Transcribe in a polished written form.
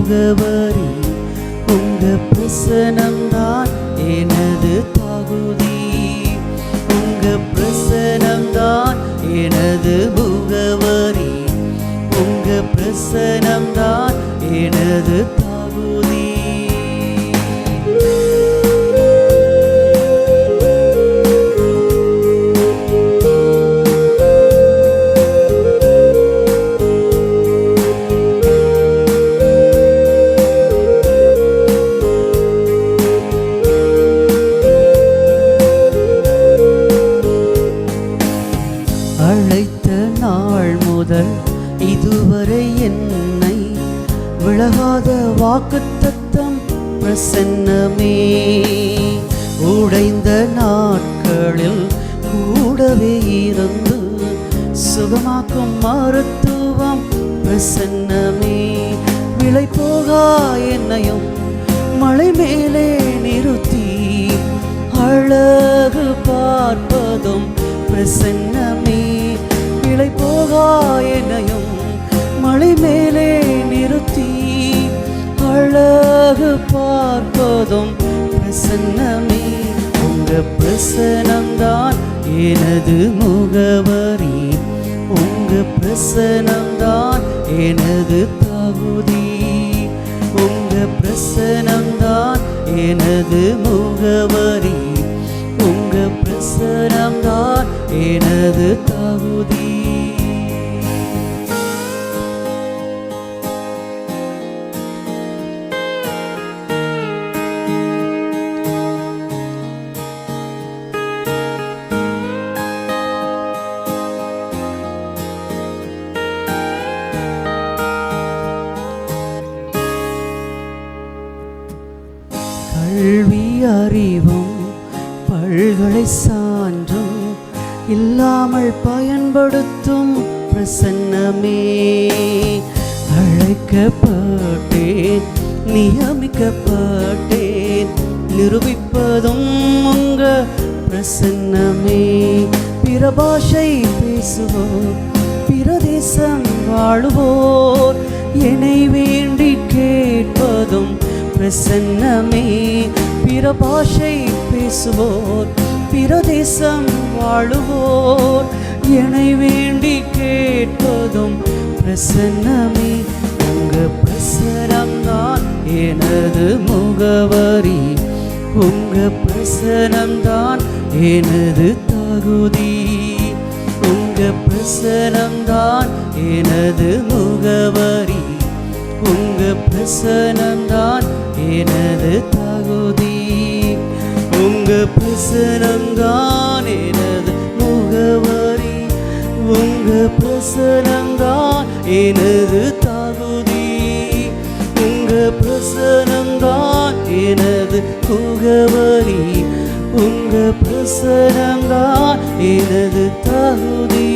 முகவரி. உங்க பிரசனம்தான் எனது தகுதி. உங்க பிரசனம்தான் எனது முகவரி. உங்க பிரசனம்தான் எனது தகுதி. அழைத்த நாள் முதல் இதுவரை என்னை விலகாத வாக்குத்தத்தம் பிரசன்னமே. உடைந்த நாட்களில் கூடவே இருந்து சுகமாக்கும் மருத்துவம் பிரசன்னமே. விலை போகா என்னையும் மலை மேலே நிறுத்தி அழகு பார்ப்பதும் பிரசன்னமே. விலை போகா என்னையும் மலை மேலே நிறுத்தி அழகு பார்ப்பதும் பிரசன்னமே. உங்க பிரசனம்தான் எனது முகவரி. உங்க பிரசனம்தான் எனது தகுதி. உங்க பிரசனம்தான் எனது முகவரி. உங்க பிரசனம்தான் எனது தகுதி. கல்வி அறிவும் பல்கலை சான்றும் இல்லாமல் பயன்படுத்தும் பிரசன்னமே. அழைக்கப்பட்டேன், நியமிக்கப்பட்டேன், நிரூபிப்பதும் உங்க பிரசன்னமே. பிற பாஷை பேசுவோர், பிற தேசம் வாழுவோர் என்னை வேண்டி கேட்பதும் பிரசன்னமே. பிற பாஷை பேசுவோர், பிற தேசம் வாழுவோர் என்னை வேண்டி கேட்பதும் பிரசன்னமே. உங்க பிரசனம்தான் எனது முகவரி. உங்க பிரசனம்தான் எனது தகுதி. உங்க பிரசனம்தான் எனது முகவரி. உங்க பிரசனம்தான் எனது தகுதி. உங்க பிரசனம்தான் எனது முகவரி. உங்க பிரசனம்தான் எனது தகுதி. உங்க பிரசனம்தான் எனது முகவரி. உங்க பிரசனம்தான் எனது தகுதி.